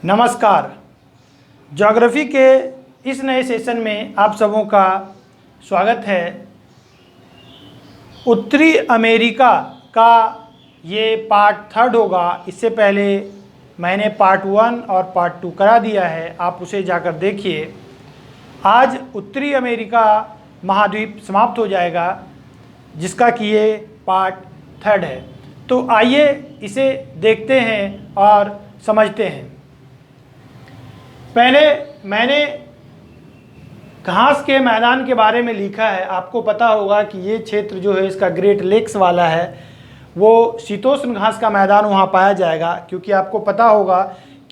नमस्कार। ज्योग्राफी के इस नए सेशन में आप सबों का स्वागत है। उत्तरी अमेरिका का ये पार्ट 3 होगा। इससे पहले मैंने पार्ट 1 और पार्ट 2 करा दिया है, आप उसे जाकर देखिए। आज उत्तरी अमेरिका महाद्वीप समाप्त हो जाएगा, जिसका कि ये पार्ट 3 है। तो आइए इसे देखते हैं और समझते हैं। पहले मैंने घास के मैदान के बारे में लिखा है। आपको पता होगा कि ये क्षेत्र जो है इसका ग्रेट लेक्स वाला है, वो शीतोष्ण घास का मैदान वहाँ पाया जाएगा। क्योंकि आपको पता होगा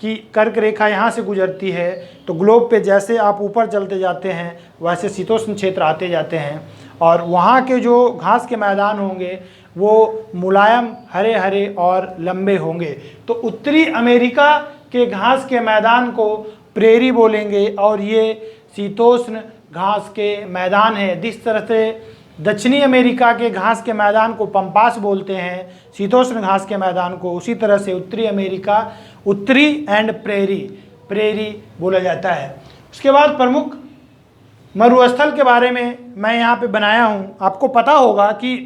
कि कर्क रेखा यहाँ से गुजरती है, तो ग्लोब पे जैसे आप ऊपर चलते जाते हैं वैसे शीतोष्ण क्षेत्र आते जाते हैं, और वहाँ के जो घास के मैदान होंगे वो मुलायम, हरे हरे और लंबे होंगे। तो उत्तरी अमेरिका के घास के मैदान को प्रेरी बोलेंगे, और ये शीतोष्ण घास के मैदान है। जिस तरह से दक्षिणी अमेरिका के घास के मैदान को पंपास बोलते हैं, शीतोष्ण घास के मैदान को, उसी तरह से उत्तरी अमेरिका उत्तरी एंड प्रेरी बोला जाता है। उसके बाद प्रमुख मरुस्थल के बारे में मैं यहाँ पे बनाया हूँ। आपको पता होगा कि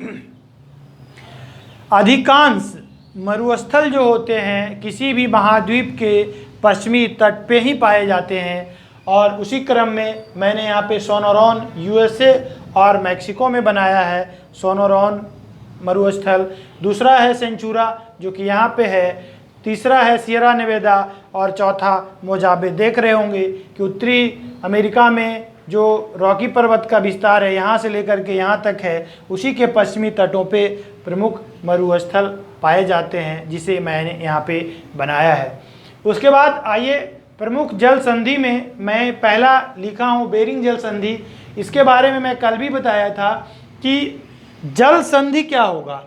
अधिकांश मरुस्थल जो होते हैं किसी भी महाद्वीप के पश्चिमी तट पे ही पाए जाते हैं, और उसी क्रम में मैंने यहाँ पे सोनोरॉन यूएसए और मैक्सिको में बनाया है। सोनोरॉन मरुस्थल, दूसरा है सेंचुरा जो कि यहाँ पे है, तीसरा है सियरा नेवेदा, और चौथा मोजाबे। देख रहे होंगे कि उत्तरी अमेरिका में जो रॉकी पर्वत का विस्तार है यहाँ से लेकर के यहाँ तक है, उसी के पश्चिमी तटों पे प्रमुख मरुस्थल पाए जाते हैं, जिसे मैंने यहाँ पे बनाया है। उसके बाद आइए प्रमुख जल संधि में मैं पहला लिखा हूँ बेरिंग जल संधि। इसके बारे में मैं कल भी बताया था कि जल संधि क्या होगा।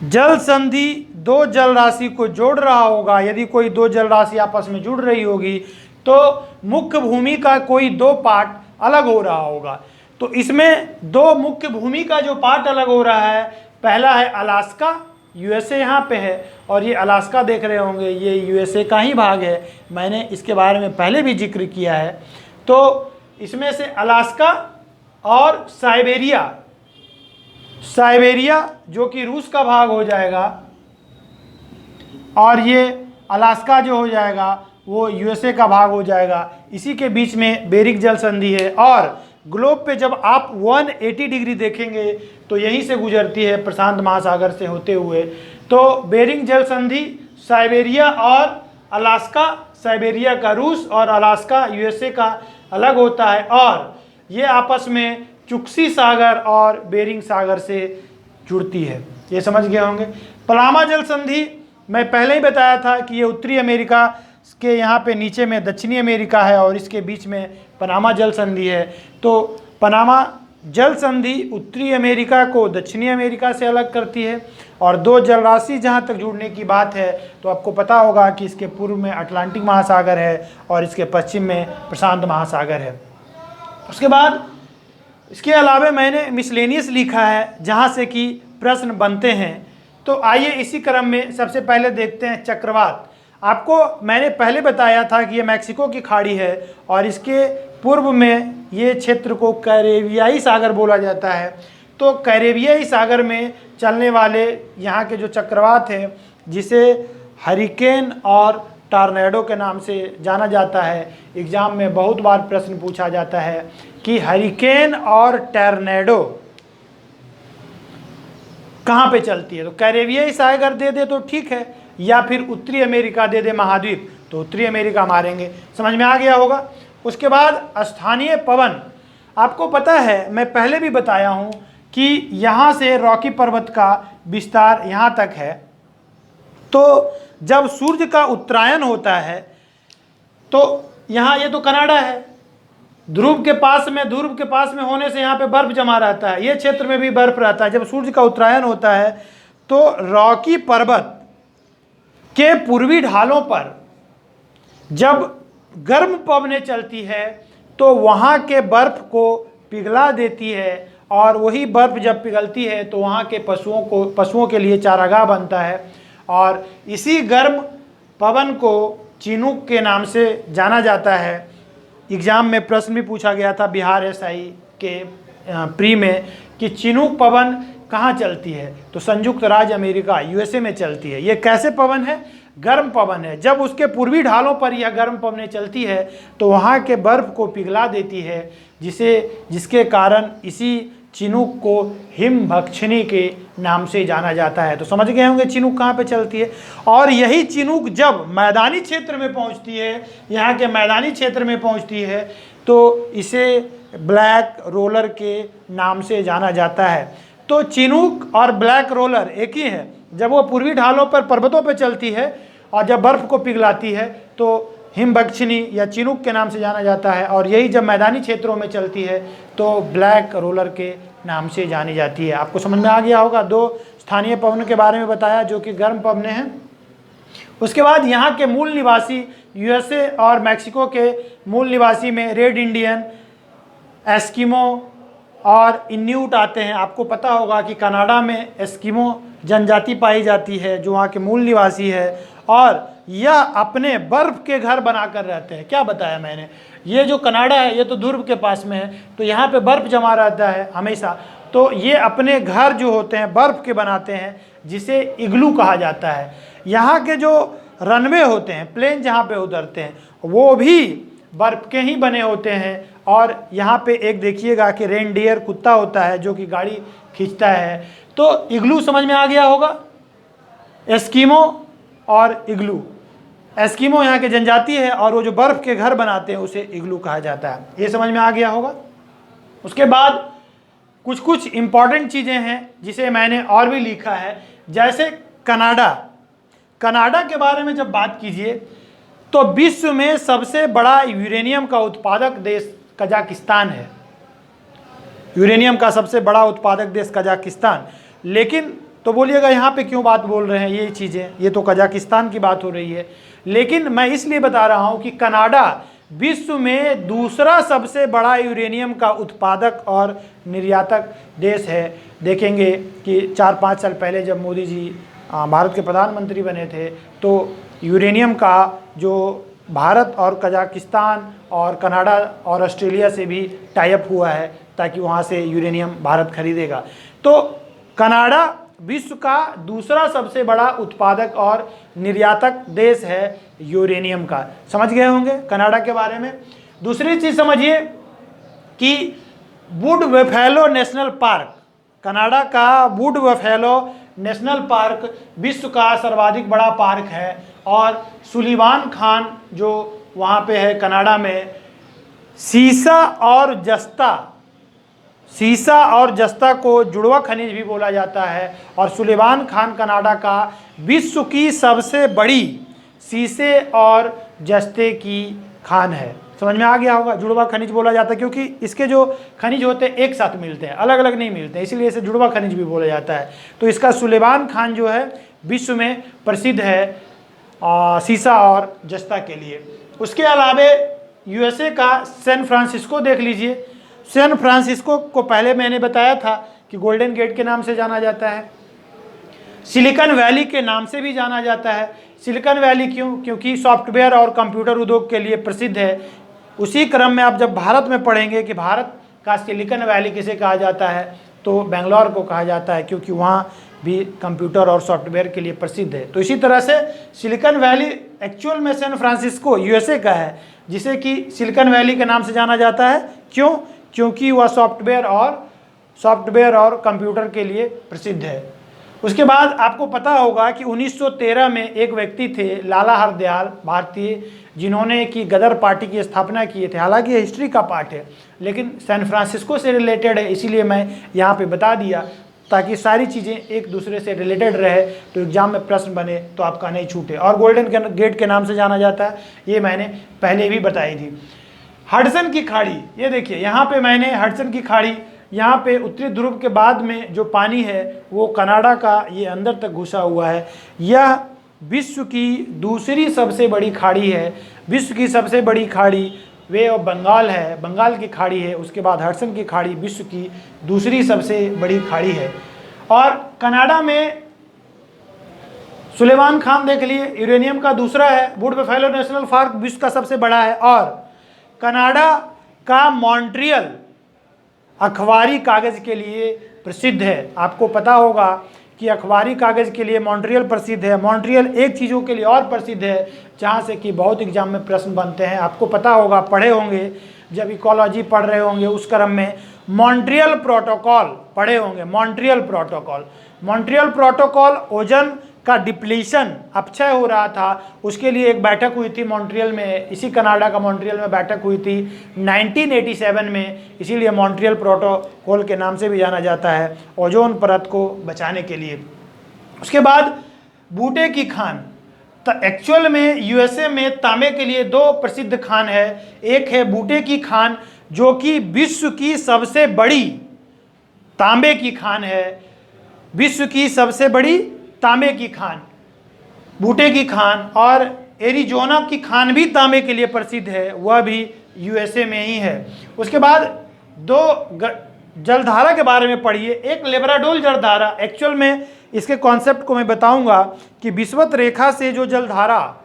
जल संधि दो जल राशि को जोड़ रहा होगा। यदि कोई दो जल राशि आपस में जुड़ रही होगी तो मुख्य भूमि का कोई दो पार्ट अलग हो रहा होगा। तो इसमें दो मुख्य भूमि का जो पार्ट अलग हो रहा है, पहला है अलास्का, यूएसए यहाँ पे है, और ये अलास्का देख रहे होंगे ये यूएसए का ही भाग है। मैंने इसके बारे में पहले भी जिक्र किया है। तो इसमें से अलास्का और साइबेरिया जो कि रूस का भाग हो जाएगा, और ये अलास्का जो हो जाएगा वो यूएसए का भाग हो जाएगा। इसी के बीच में बेरिंग जल संधि है, और ग्लोब पे जब आप 180 डिग्री देखेंगे तो यहीं से गुजरती है प्रशांत महासागर से होते हुए। तो बेरिंग जल संधि साइबेरिया और अलास्का, साइबेरिया का रूस और अलास्का यूएसए का अलग होता है, और ये आपस में चुक्सी सागर और बेरिंग सागर से जुड़ती है। ये समझ गए होंगे। पनामा जल संधि मैं पहले ही बताया था कि ये उत्तरी अमेरिका के यहाँ पे नीचे में दक्षिणी अमेरिका है, और इसके बीच में पनामा जल संधि है। तो पनामा जल संधि उत्तरी अमेरिका को दक्षिणी अमेरिका से अलग करती है, और दो जलराशि जहाँ तक जुड़ने की बात है तो आपको पता होगा कि इसके पूर्व में अटलांटिक महासागर है और इसके पश्चिम में प्रशांत महासागर है। उसके बाद इसके अलावा मैंने मिसलेनियस लिखा है, जहाँ से कि प्रश्न बनते हैं। तो आइए इसी क्रम में सबसे पहले देखते हैं चक्रवात। आपको मैंने पहले बताया था कि ये मैक्सिको की खाड़ी है, और इसके पूर्व में ये क्षेत्र को कैरेबियाई सागर बोला जाता है। तो कैरेबियाई सागर में चलने वाले यहाँ के जो चक्रवात हैं, जिसे हरिकेन और टॉर्नेडो के नाम से जाना जाता है, एग्जाम में बहुत बार प्रश्न पूछा जाता है कि हरिकेन और टॉर्नेडो कहाँ पे चलती है। तो कैरेबियाई सागर दे दे तो ठीक है, या फिर उत्तरी अमेरिका दे दे महाद्वीप, तो उत्तरी अमेरिका मारेंगे। समझ में आ गया होगा। उसके बाद स्थानीय पवन, आपको पता है मैं पहले भी बताया हूँ कि यहाँ से रॉकी पर्वत का विस्तार यहाँ तक है। तो जब सूर्य का उत्तरायण होता है तो यहाँ, ये तो कनाडा है, ध्रुव के पास में होने से यहाँ पे बर्फ जमा रहता है। ये क्षेत्र में भी बर्फ रहता है। जब सूर्य का उत्तरायण होता है तो रॉकी पर्वत के पूर्वी ढालों पर जब गर्म पवनें चलती है तो वहाँ के बर्फ को पिघला देती है, और वही बर्फ जब पिघलती है तो वहाँ के पशुओं के लिए चारागाह बनता है, और इसी गर्म पवन को चिनूक के नाम से जाना जाता है। एग्ज़ाम में प्रश्न भी पूछा गया था बिहार एसआई के प्री में कि चिनूक पवन कहाँ चलती है, तो संयुक्त राज्य अमेरिका यूएसए में चलती है। ये कैसे पवन है? गर्म पवन है। जब उसके पूर्वी ढालों पर यह गर्म पवनें चलती है तो वहाँ के बर्फ को पिघला देती है, जिसके कारण इसी चिनूक को हिमभक्षिणी के नाम से जाना जाता है। तो समझ गए होंगे चिनूक कहाँ पे चलती है। और यही चिनूक जब मैदानी क्षेत्र में पहुँचती है, यहाँ के मैदानी क्षेत्र में पहुँचती है, तो इसे ब्लैक रोलर के नाम से जाना जाता है। तो चिनूक और ब्लैक रोलर एक ही है। जब वो पूर्वी ढालों पर पर्वतों पर चलती है और जब बर्फ़ को पिघलाती है तो हिमभक्षिणी या चिनूक के नाम से जाना जाता है, और यही जब मैदानी क्षेत्रों में चलती है तो ब्लैक रोलर के नाम से जानी जाती है। आपको समझ में आ गया होगा। 2 स्थानीय पवनों के बारे में बताया जो कि गर्म पवनें हैं। उसके बाद यहाँ के मूल निवासी, यूएसए और मैक्सिको के मूल निवासी में रेड इंडियन, एस्किमो और इन्यूट आते हैं। आपको पता होगा कि कनाडा में एस्किमो जनजाति पाई जाती है जो वहाँ के मूल निवासी है, और यह अपने बर्फ़ के घर बनाकर रहते हैं। क्या बताया मैंने, ये जो कनाडा है ये तो ध्रुव के पास में है, तो यहाँ पे बर्फ़ जमा रहता है हमेशा। तो ये अपने घर जो होते हैं बर्फ़ के बनाते हैं, जिसे इग्लू कहा जाता है। यहाँ के जो रनवे होते हैं, प्लेन जहाँ पे उतरते हैं, वो भी बर्फ़ के ही बने होते हैं। और यहाँ पे एक देखिएगा कि रेनडियर कुत्ता होता है जो कि गाड़ी खींचता है। तो इग्लू समझ में आ गया होगा। एस्किमो और इग्लू, एस्किमो यहाँ के जनजाति है और वो जो बर्फ़ के घर बनाते हैं उसे इग्लू कहा जाता है। ये समझ में आ गया होगा। उसके बाद कुछ कुछ इम्पॉर्टेंट चीज़ें हैं जिसे मैंने और भी लिखा है, जैसे कनाडा। कनाडा के बारे में जब बात कीजिए तो विश्व में सबसे बड़ा यूरेनियम का उत्पादक देश कजाकिस्तान है। यूरेनियम का सबसे बड़ा उत्पादक देश कजाकिस्तान। लेकिन तो बोलिएगा यहाँ पे क्यों बात बोल रहे हैं ये चीज़ें, ये तो कजाकिस्तान की बात हो रही है। लेकिन मैं इसलिए बता रहा हूँ कि कनाडा विश्व में दूसरा सबसे बड़ा यूरेनियम का उत्पादक और निर्यातक देश है। देखेंगे कि 4-5 साल पहले जब मोदी जी भारत के प्रधानमंत्री बने थे तो यूरेनियम का जो भारत और कजाकिस्तान और कनाडा और ऑस्ट्रेलिया से भी टाई अप हुआ है ताकि वहाँ से यूरेनियम भारत खरीदेगा। तो कनाडा विश्व का दूसरा सबसे बड़ा उत्पादक और निर्यातक देश है यूरेनियम का। समझ गए होंगे कनाडा के बारे में। दूसरी चीज़ समझिए कि would buffalo national park, Canada का वुड बफेलो नेशनल पार्क विश्व का सर्वाधिक बड़ा पार्क है। और सुलिवान खान जो वहाँ पे है कनाडा में, सीसा और जस्ता को जुड़वा खनिज भी बोला जाता है। और सुलिवान खान कनाडा का विश्व की सबसे बड़ी सीसे और जस्ते की खान है। समझ में आ गया होगा। जुड़वा खनिज बोला जाता है क्योंकि इसके जो खनिज होते हैं एक साथ मिलते हैं, अलग अलग नहीं मिलते हैं, इसीलिए इसे जुड़वा खनिज भी बोला जाता है। तो इसका सुलिवान खान जो है विश्व में प्रसिद्ध है सीसा और जस्ता के लिए। उसके अलावा यूएसए का सैन फ्रांसिस्को देख लीजिए। सैन फ्रांसिस्को को पहले मैंने बताया था कि गोल्डन गेट के नाम से जाना जाता है। सिलिकॉन वैली के नाम से भी जाना जाता है। सिलिकॉन वैली क्यों? क्योंकि सॉफ्टवेयर और कंप्यूटर उद्योग के लिए प्रसिद्ध है। उसी क्रम में आप जब भारत में पढ़ेंगे कि भारत का सिलिकॉन वैली किसे कहा जाता है, तो बेंगलोर को कहा जाता है क्योंकि वहाँ भी कंप्यूटर और सॉफ्टवेयर के लिए प्रसिद्ध है। तो इसी तरह से सिलिकॉन वैली एक्चुअल में सैन फ्रांसिस्को यूएसए का है, जिसे कि सिलिकॉन वैली के नाम से जाना जाता है। क्यों? क्योंकि वह सॉफ्टवेयर और कंप्यूटर के लिए प्रसिद्ध है। उसके बाद आपको पता होगा कि 1913 में एक व्यक्ति थे लाला हरदयाल भारतीय, जिन्होंने कि गदर पार्टी की स्थापना किए थे। हालांकि ये हिस्ट्री का पार्ट है लेकिन सैन फ्रांसिस्को से रिलेटेड है, इसीलिए मैं यहाँ पे बता दिया ताकि सारी चीज़ें एक दूसरे से रिलेटेड रहे, तो एग्जाम में प्रश्न बने तो आपका नहीं छूटे। और गोल्डन गेट के नाम से जाना जाता है, ये मैंने पहले भी बताई थी। हडसन की खाड़ी, ये देखिए यहाँ पे मैंने हडसन की खाड़ी, यहाँ पे उत्तरी ध्रुव के बाद में जो पानी है वो कनाडा का ये अंदर तक घुसा हुआ है। यह विश्व की दूसरी सबसे बड़ी खाड़ी है। विश्व की सबसे बड़ी खाड़ी वे ऑफ बंगाल है, बंगाल की खाड़ी है। उसके बाद हडसन की खाड़ी विश्व की दूसरी सबसे बड़ी खाड़ी है। और कनाडा में सुलेमान खान देख लिए, यूरेनियम का दूसरा है। वुड बफेलो नेशनल पार्क विश्व का सबसे बड़ा है। और कनाडा का मॉन्ट्रियल अखबारी कागज के लिए प्रसिद्ध है। आपको पता होगा कि अखबारी कागज के लिए मॉन्ट्रियल प्रसिद्ध है। मॉन्ट्रियल एक चीज़ों के लिए और प्रसिद्ध है जहाँ से कि बहुत एग्जाम में प्रश्न बनते हैं। आपको पता होगा, पढ़े होंगे जब इकोलॉजी पढ़ रहे होंगे उस क्रम में, मॉन्ट्रियल प्रोटोकॉल पढ़े होंगे। मॉन्ट्रियल प्रोटोकॉल ओजोन का डिप्लीशन, अपक्षय हो रहा था, उसके लिए एक बैठक हुई थी मॉन्ट्रियल में, इसी कनाडा का मॉन्ट्रियल में बैठक हुई थी 1987 में। इसीलिए मॉन्ट्रियल प्रोटोकॉल के नाम से भी जाना जाता है, ओजोन परत को बचाने के लिए। उसके बाद बूटे की खान, तो एक्चुअल में यूएसए में तांबे के लिए दो प्रसिद्ध खान है। एक है बूटे की खान जो कि विश्व की सबसे बड़ी तांबे की खान है, विश्व की सबसे बड़ी तांबे की खान बूटे की खान। और एरिजोना की खान भी तांबे के लिए प्रसिद्ध है, वह भी यूएसए में ही है। उसके बाद दो जलधारा के बारे में पढ़िए। एक लेब्राडोर जलधारा, एक्चुअल में इसके कॉन्सेप्ट को मैं बताऊंगा कि विषुवत रेखा से जो जलधारा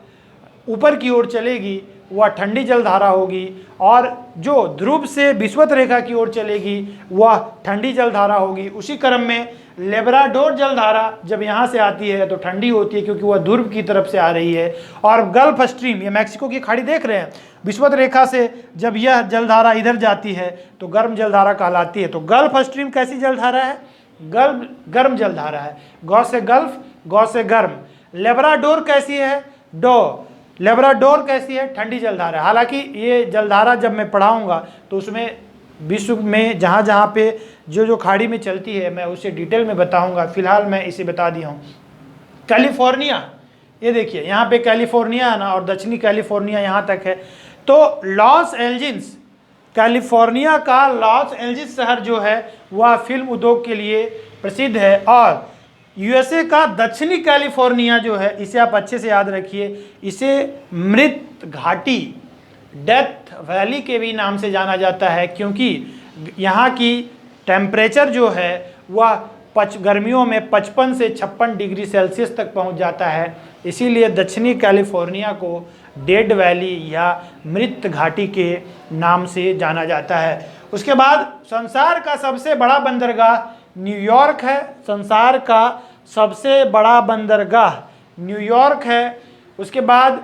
ऊपर की ओर चलेगी वह ठंडी जलधारा होगी, और जो ध्रुव से विषुवत रेखा की ओर चलेगी वह ठंडी जलधारा होगी। उसी क्रम में लेब्राडोर जलधारा जब यहाँ से आती है तो ठंडी होती है क्योंकि वह ध्रुव की तरफ से आ रही है। और गल्फ स्ट्रीम, ये मैक्सिको की खाड़ी देख रहे हैं, विषुवत रेखा से जब यह जलधारा इधर जाती है तो गर्म जलधारा कहलाती है। तो गल्फ स्ट्रीम कैसी जलधारा है? गर्म जलधारा है। गौ से गल्फ, गौ से गर्म। लेब्राडोर कैसी है? लेब्राडोर कैसी है? ठंडी जलधारा। हालांकि ये जलधारा जब मैं पढ़ाऊंगा तो उसमें विश्व में जहाँ जहाँ पे जो खाड़ी में चलती है मैं उसे डिटेल में बताऊंगा, फिलहाल मैं इसे बता दिया हूँ। कैलिफोर्निया, ये देखिए यहाँ पे कैलिफोर्निया है ना, और दक्षिणी कैलिफोर्निया यहाँ तक है। तो लॉस एंजिल्स, कैलिफोर्निया का लॉस एंजिल्स शहर जो है वह फिल्म उद्योग के लिए प्रसिद्ध है। और यूएसए का दक्षिणी कैलिफोर्निया जो है, इसे आप अच्छे से याद रखिए, इसे मृत घाटी, डेथ वैली के भी नाम से जाना जाता है, क्योंकि यहाँ की टेम्परेचर जो है वह गर्मियों में 55 से 56 डिग्री सेल्सियस तक पहुँच जाता है। इसीलिए दक्षिणी कैलिफोर्निया को डेड वैली या मृत घाटी के नाम से जाना जाता है। उसके बाद संसार का सबसे बड़ा बंदरगाह न्यूयॉर्क है। संसार का सबसे बड़ा बंदरगाह न्यूयॉर्क है। उसके बाद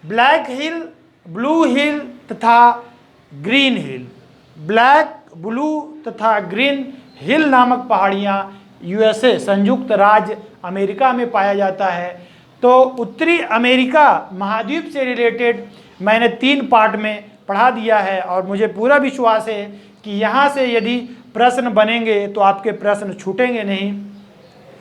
ब्लैक हिल, ब्लू हिल तथा ग्रीन हिल, ब्लैक, ब्लू तथा ग्रीन हिल नामक पहाड़ियाँ यूएसए, संयुक्त राज्य अमेरिका में पाया जाता है। तो उत्तरी अमेरिका महाद्वीप से रिलेटेड मैंने 3 पार्ट में पढ़ा दिया है, और मुझे पूरा विश्वास है कि यहाँ से यदि प्रश्न बनेंगे तो आपके प्रश्न छूटेंगे नहीं।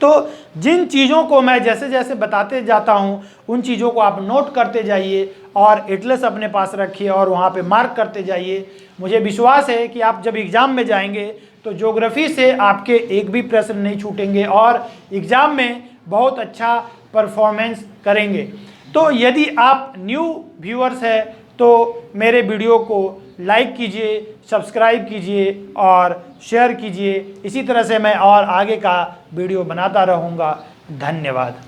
तो जिन चीज़ों को मैं जैसे जैसे बताते जाता हूँ उन चीज़ों को आप नोट करते जाइए और एटलस अपने पास रखिए और वहाँ पे मार्क करते जाइए। मुझे विश्वास है कि आप जब एग्ज़ाम में जाएंगे तो ज्योग्राफी से आपके एक भी प्रश्न नहीं छूटेंगे और एग्ज़ाम में बहुत अच्छा परफॉर्मेंस करेंगे। तो यदि आप न्यू व्यूअर्स हैं तो मेरे वीडियो को लाइक कीजिए, सब्सक्राइब कीजिए और शेयर कीजिए। इसी तरह से मैं और आगे का वीडियो बनाता रहूँगा। धन्यवाद।